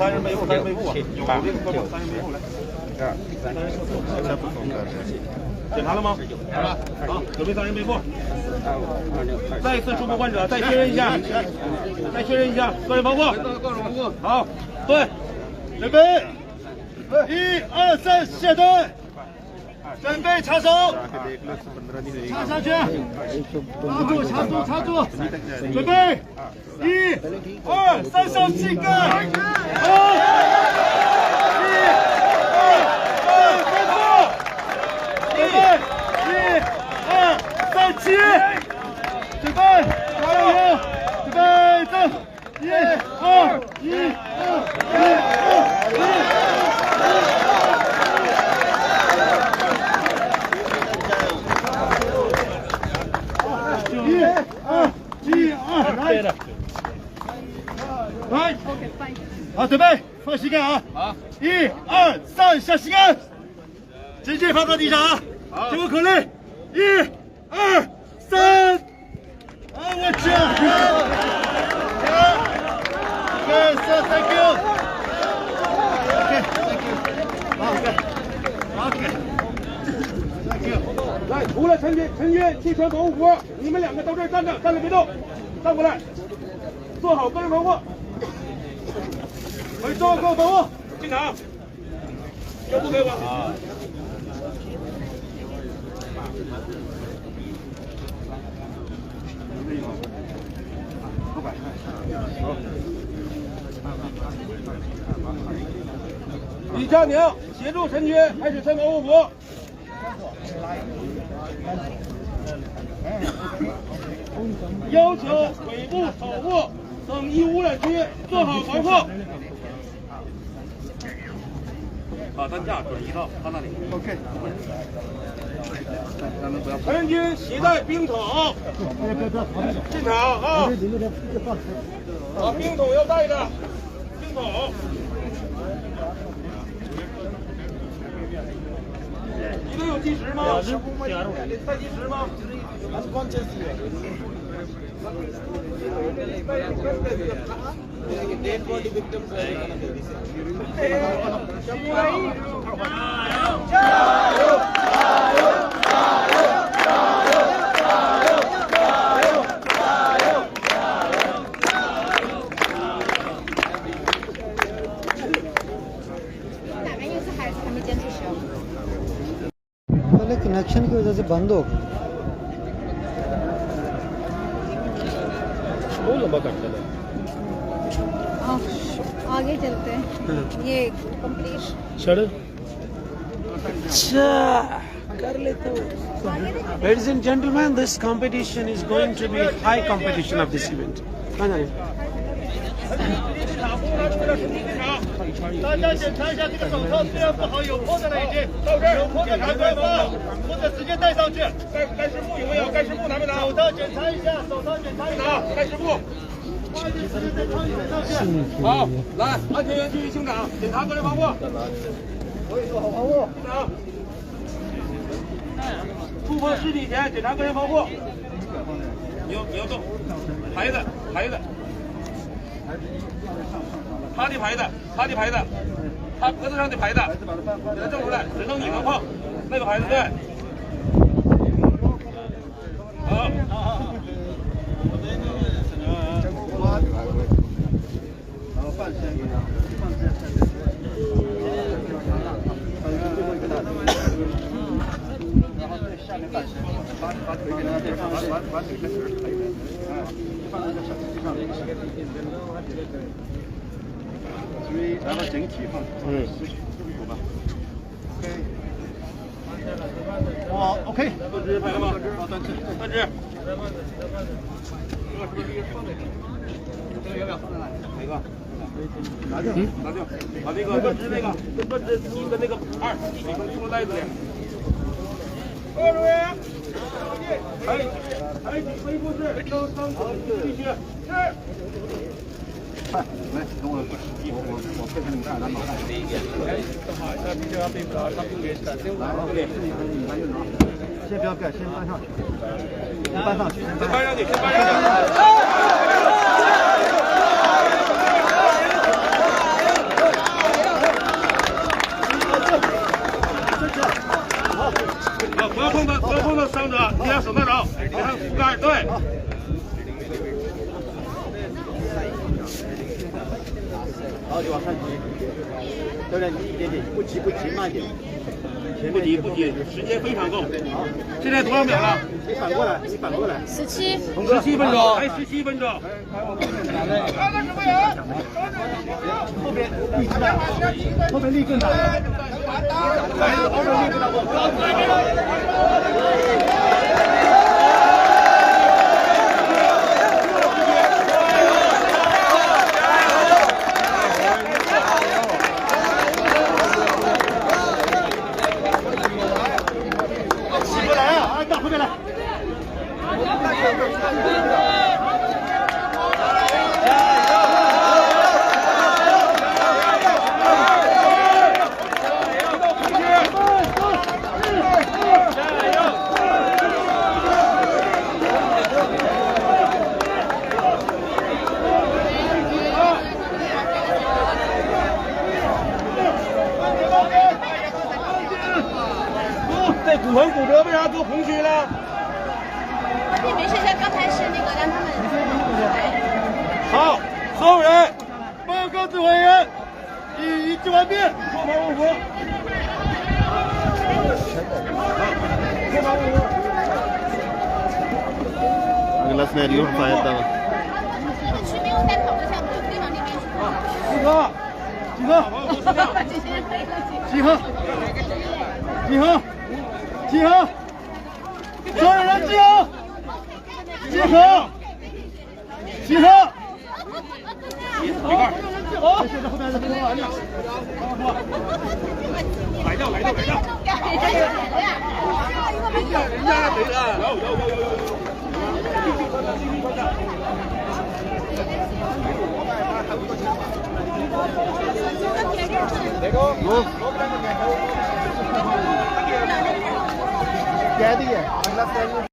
3人背后，3人背后，3人背后来。检查了吗？好，准备3人背部。再一次触摸患者，再确认一下，个人防护。好，对，准备，1、2、3，下蹲，准备插手，插上去，插住，准备，1、2、3，上膝盖，好，1、2、3，准备，1、2、3，起，准备，加油，准备走，1、2、1、来，好，准备放膝盖啊！好，1、2、3，下膝盖，直接放到地上啊！好，这个口令，1、2、3，啊，我去！OK, so thank you. OK, thank you. 来，除了陈军弃权保护服，你们2个到这儿站着，别动，站过来，做好个人防护。做好个人防护，进场。腰部给我。李佳宁协助陈军开始穿防护服。要求尾部手部等易污染区做好防护。把担架转移到他那里。OK。陈军携带冰桶进场啊！啊，冰桶要带着，冰桶。你们有计时吗？带计时吗？कनेक्शन की वजह से बंद हो गई। बहुत लंबा कटता है। आगे चलते हैं। ये कंप्लीट कर लेते हो। Ladies and gentlemen, this competition is going to be high competition of this event. 大家检查一下这个手套，虽然不好，有破的了已经，有破的拿对吗？或者直接戴上去。盖师傅有没有？盖师傅拿没拿？手套检查一下，手套检查一下。盖师傅。好，来，安全员继续清场，检查个人防护。可以做好防护。清场。触碰尸体前检查个人防护。你要动，牌子。他的牌子，他脖子上的牌子，给他正出来，只能你能碰那个牌子，对。好。然后半身，然后对下面半身，把腿给他对，把腿开始可以，放在这小机上。注意，然后整体放手吧。哇 ，OK。断肢拍了吗？断肢。这个要不要放在哪里？哪个？拿掉。把那个断肢那个断肢1跟那个2一起放袋子里。各位，抬起背部式，蹬继续。是。来，等我配合你们大家拿好。先不要盖，先搬上去。先搬上去。不要碰到伤者，你让手拿着，给他扶杆，对。好，就往上提，教练一点点，不急，慢一点。不急，时间非常够。现在多少秒了？你反过来17。 17分钟，还17分钟。后边力更大。起不来啊！到后面来。这骨盆骨折为啥做红区呢？没事，像刚才是那个让他们。好，所有人报告指挥员，已治完毕。后方五服。Gelas dari Urfa ya tahu. 那个区没有在跑的项目，可以往那边去。集合！所有人集合！好，现在后面是空了，来掉。有。